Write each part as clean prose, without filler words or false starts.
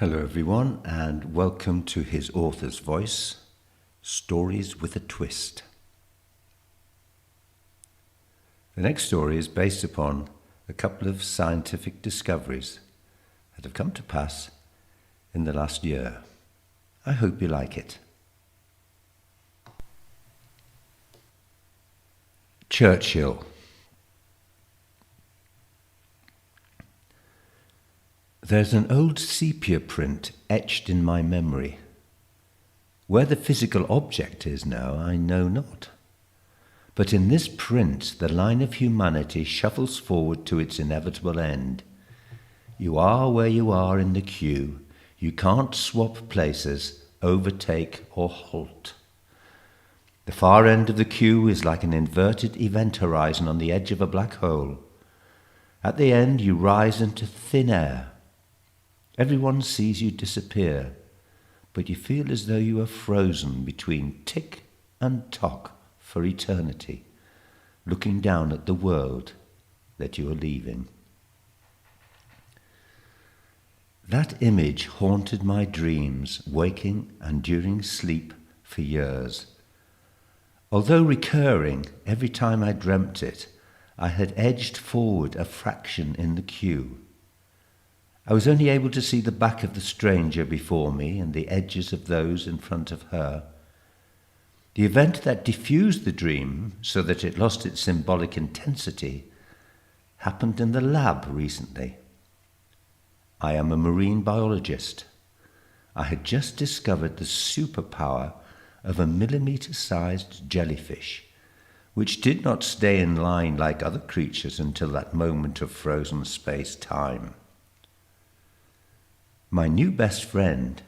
Hello everyone, and welcome to his author's voice, Stories with a Twist. The next story is based upon a couple of scientific discoveries that have come to pass in the last year. I hope you like it. Churchill. There's an old sepia print etched in my memory. Where the physical object is now, I know not. But in this print, the line of humanity shuffles forward to its inevitable end. You are where you are in the queue. You can't swap places, overtake, or halt. The far end of the queue is like an inverted event horizon on the edge of a black hole. At the end, you rise into thin air. Everyone sees you disappear, but you feel as though you are frozen between tick and tock for eternity, looking down at the world that you are leaving. That image haunted my dreams, waking and during sleep for years. Although recurring every time I dreamt it, I had edged forward a fraction in the queue. I was only able to see the back of the stranger before me and the edges of those in front of her. The event that diffused the dream so that it lost its symbolic intensity happened in the lab recently. I am a marine biologist. I had just discovered the superpower of a millimeter-sized jellyfish, which did not stay in line like other creatures until that moment of frozen space-time. My new best friend,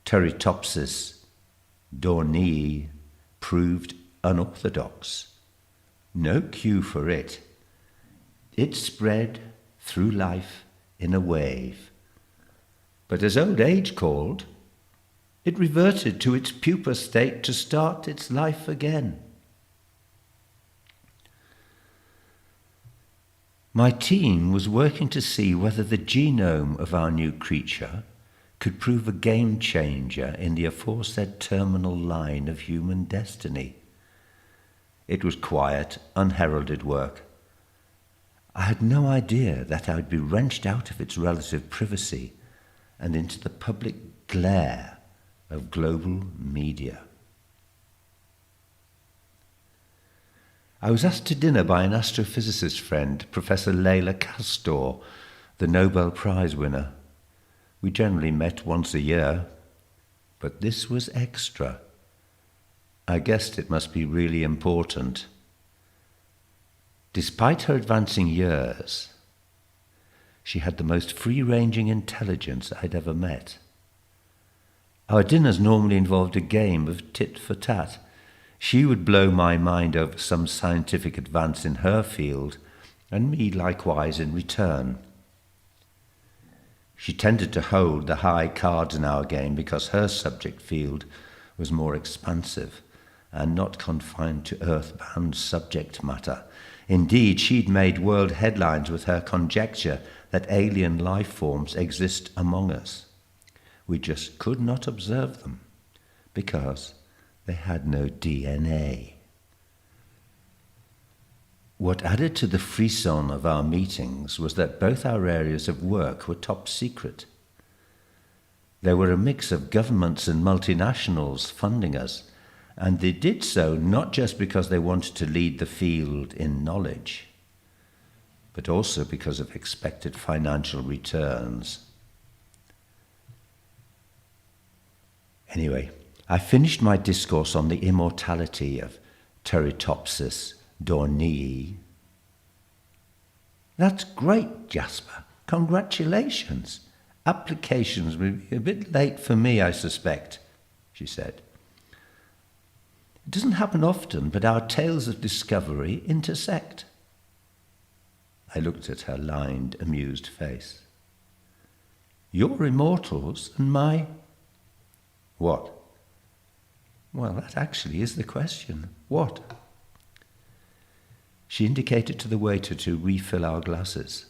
Turritopsis dornii, proved unorthodox. No cue for it. It spread through life in a wave. But as old age called, it reverted to its pupa state to start its life again. My team was working to see whether the genome of our new creature could prove a game changer in the aforesaid terminal line of human destiny. It was quiet, unheralded work. I had no idea that I would be wrenched out of its relative privacy and into the public glare of global media. I was asked to dinner by an astrophysicist friend, Professor Leila Castor, the Nobel Prize winner. We generally met once a year, but this was extra. I guessed it must be really important. Despite her advancing years, she had the most free-ranging intelligence I'd ever met. Our dinners normally involved a game of tit for tat. She would blow my mind over some scientific advance in her field, and me likewise in return. She tended to hold the high cards in our game because her subject field was more expansive and not confined to earthbound subject matter. Indeed, she'd made world headlines with her conjecture that alien life forms exist among us. We just could not observe them because they had no DNA. What added to the frisson of our meetings was that both our areas of work were top secret. There were a mix of governments and multinationals funding us, and they did so not just because they wanted to lead the field in knowledge, but also because of expected financial returns. Anyway, I finished my discourse on the immortality of Turritopsis dornii. That's great, Jasper. Congratulations. Applications will be a bit late for me, I suspect, she said. It doesn't happen often, but our tales of discovery intersect. I looked at her lined, amused face. You're immortals and my... What? Well, that actually is the question. What? She indicated to the waiter to refill our glasses.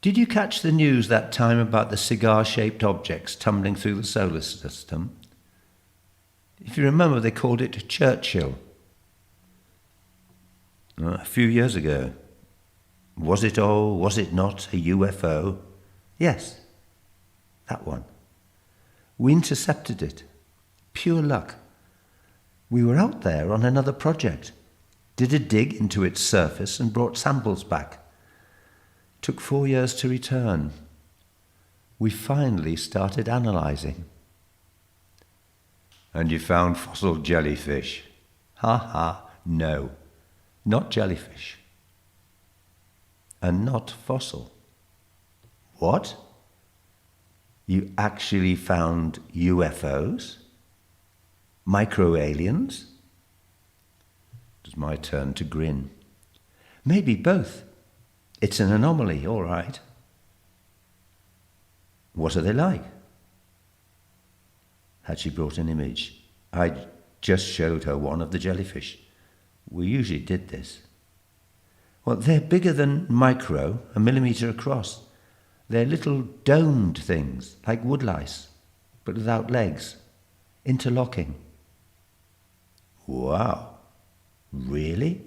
Did you catch the news that time about the cigar-shaped objects tumbling through the solar system? If you remember, they called it Churchill. A few years ago. Was it not a UFO? Yes, that one. We intercepted it. Pure luck. We were out there on another project, did a dig into its surface and brought samples back. Took 4 years to return. We finally started analysing. And you found fossil jellyfish? Ha ha, no, not jellyfish. And not fossil. What? You actually found UFOs? Micro-aliens? It was my turn to grin. Maybe both. It's an anomaly, all right. What are they like? Had she brought an image? I just showed her one of the jellyfish. We usually did this. Well, they're bigger than micro, a millimetre across. They're little domed things, like woodlice, but without legs, interlocking. Wow, really?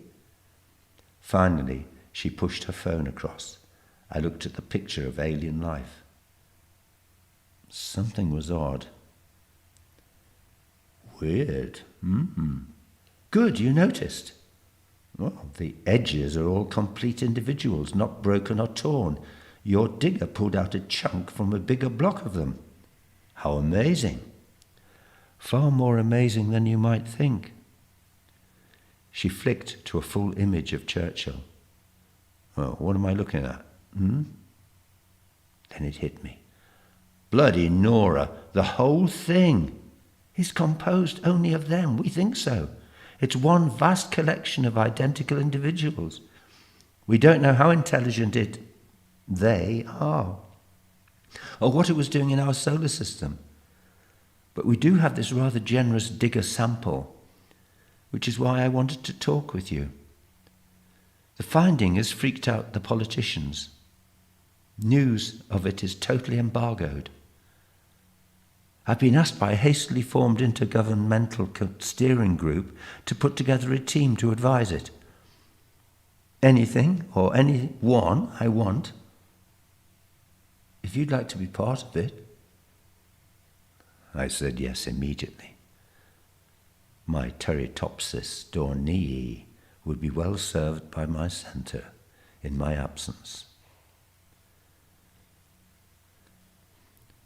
Finally, she pushed her phone across. I looked at the picture of alien life. Something was odd. Weird. Good, you noticed. Well, the edges are all complete individuals, not broken or torn. Your digger pulled out a chunk from a bigger block of them. How amazing. Far more amazing than you might think. She flicked to a full image of Churchill. Well, what am I looking at? Then it hit me. Bloody Nora, the whole thing is composed only of them. We think so. It's one vast collection of identical individuals. We don't know how intelligent they are, or what it was doing in our solar system. But we do have this rather generous digger sample, which is why I wanted to talk with you. The finding has freaked out the politicians. News of it is totally embargoed. I've been asked by a hastily formed intergovernmental steering group to put together a team to advise it. Anything or anyone I want, if you'd like to be part of it. I said yes immediately. My Teratopsis dornii would be well served by my centre in my absence.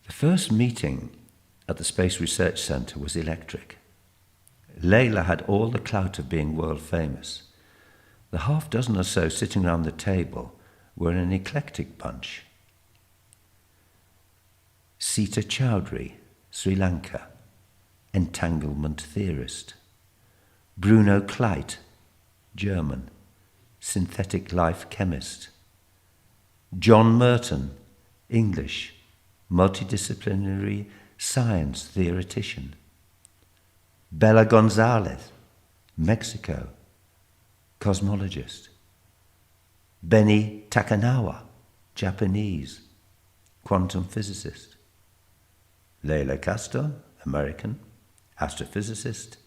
The first meeting at the Space Research Centre was electric. Layla had all the clout of being world famous. The half dozen or so sitting round the table were an eclectic bunch. Sita Chowdhury, Sri Lanka, entanglement theorist. Bruno Kleit, German, synthetic life chemist. John Merton, English, multidisciplinary science theoretician. Bella Gonzalez, Mexico, cosmologist. Benny Takanawa, Japanese, quantum physicist. Layla Castor, American, astrophysicist.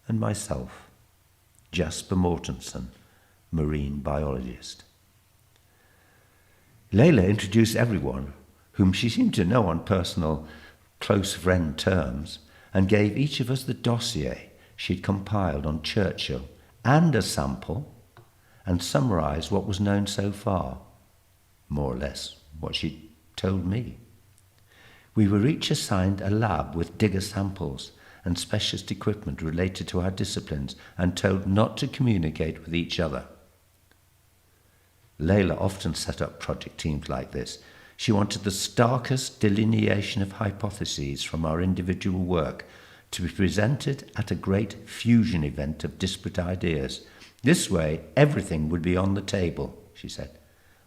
And myself, Jasper Mortensen, marine biologist. Layla introduced everyone, whom she seemed to know on personal, close friend terms, and gave each of us the dossier she'd compiled on Churchill and a sample, and summarised what was known so far, more or less what she'd told me. We were each assigned a lab with digger samples and specialist equipment related to our disciplines and told not to communicate with each other. Layla often set up project teams like this. She wanted the starkest delineation of hypotheses from our individual work to be presented at a great fusion event of disparate ideas. This way, everything would be on the table, she said.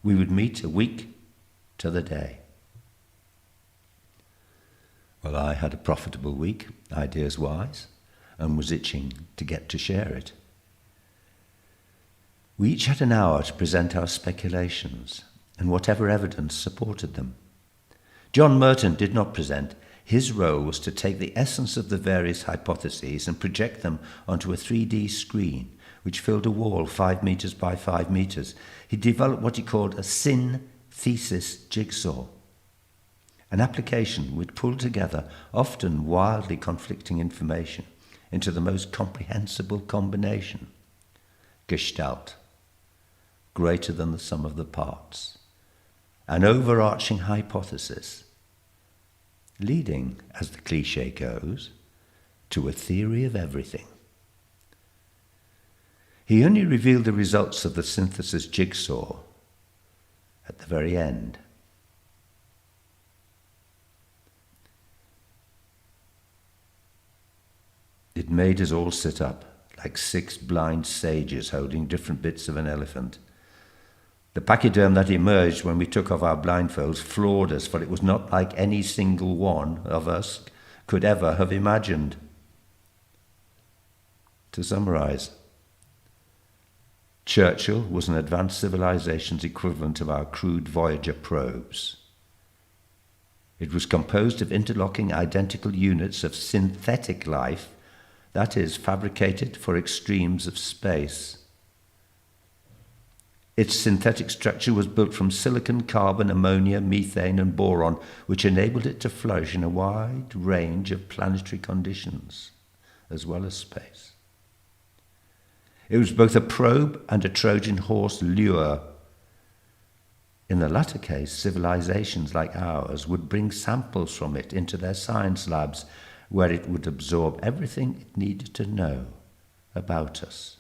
We would meet a week to the day. Well, I had a profitable week, ideas-wise, and was itching to get to share it. We each had an hour to present our speculations. and whatever evidence supported them. John Merton did not present. His role was to take the essence of the various hypotheses and project them onto a 3D screen, which filled a wall 5 meters by 5 meters. He developed what he called a synthesis jigsaw, an application which pulled together often wildly conflicting information into the most comprehensible combination. Gestalt, greater than the sum of the parts. An overarching hypothesis, leading, as the cliche goes, to a theory of everything. He only revealed the results of the synthesis jigsaw at the very end. It made us all sit up, like 6 blind sages holding different bits of an elephant. The pachyderm that emerged when we took off our blindfolds floored us, for it was not like any single one of us could ever have imagined. To summarize, Churchill was an advanced civilization's equivalent of our crude Voyager probes. It was composed of interlocking identical units of synthetic life, that is, fabricated for extremes of space. Its synthetic structure was built from silicon, carbon, ammonia, methane, and boron, which enabled it to flourish in a wide range of planetary conditions, as well as space. It was both a probe and a Trojan horse lure. In the latter case, civilizations like ours would bring samples from it into their science labs, where it would absorb everything it needed to know about us.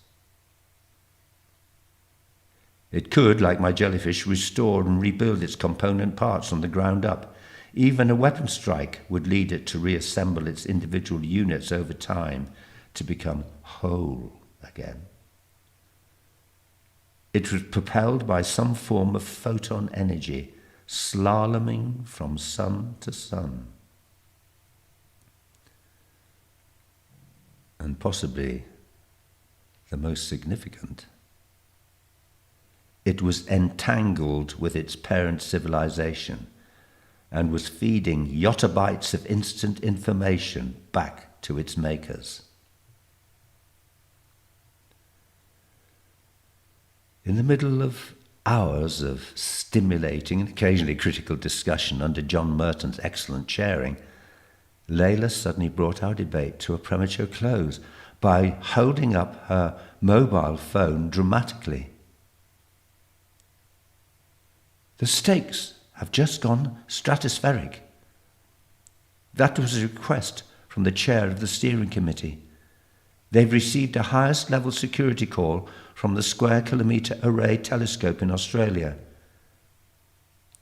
It could, like my jellyfish, restore and rebuild its component parts from the ground up. Even a weapon strike would lead it to reassemble its individual units over time to become whole again. It was propelled by some form of photon energy, slaloming from sun to sun. And possibly the most significant, it was entangled with its parent civilization and was feeding yottabytes of instant information back to its makers. In the middle of hours of stimulating and occasionally critical discussion under John Merton's excellent chairing, Layla suddenly brought our debate to a premature close by holding up her mobile phone dramatically. The stakes have just gone stratospheric. That was a request from the chair of the steering committee. They've received a highest level security call from the Square Kilometre Array telescope in Australia.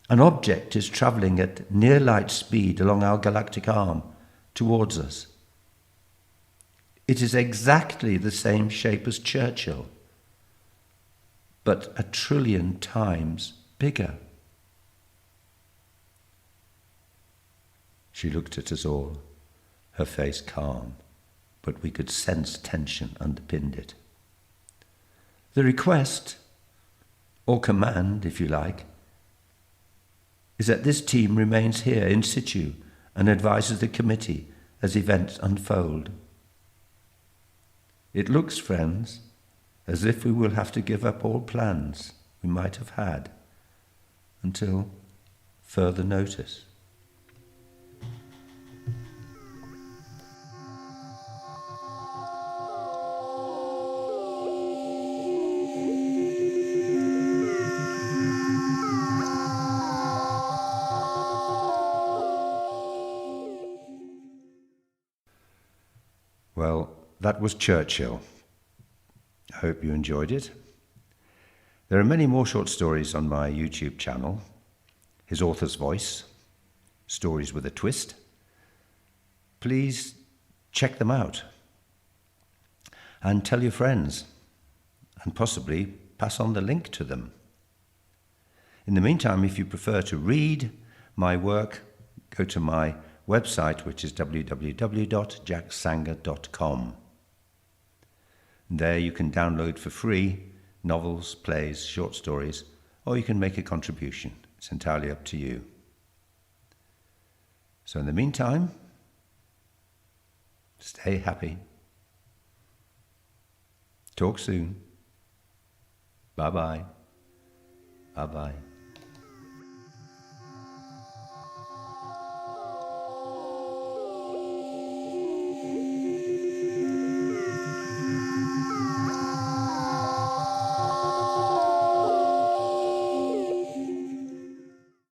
An object is travelling at near light speed along our galactic arm towards us. It is exactly the same shape as Churchill, but 1 trillion times bigger. She looked at us all, her face calm, but we could sense tension underpinned it. The request, or command, if you like, is that this team remains here in situ and advises the committee as events unfold. It looks, friends, as if we will have to give up all plans we might have had until further notice. Well, that was Churchill. I hope you enjoyed it. There are many more short stories on my YouTube channel. His author's voice, stories with a twist. Please check them out and tell your friends and possibly pass on the link to them. In the meantime, if you prefer to read my work, go to my website, which is www.jacksanger.com. There you can download for free novels, plays, short stories, or you can make a contribution. It's entirely up to you. So in the meantime, stay happy. Talk soon. Bye-bye. Bye-bye.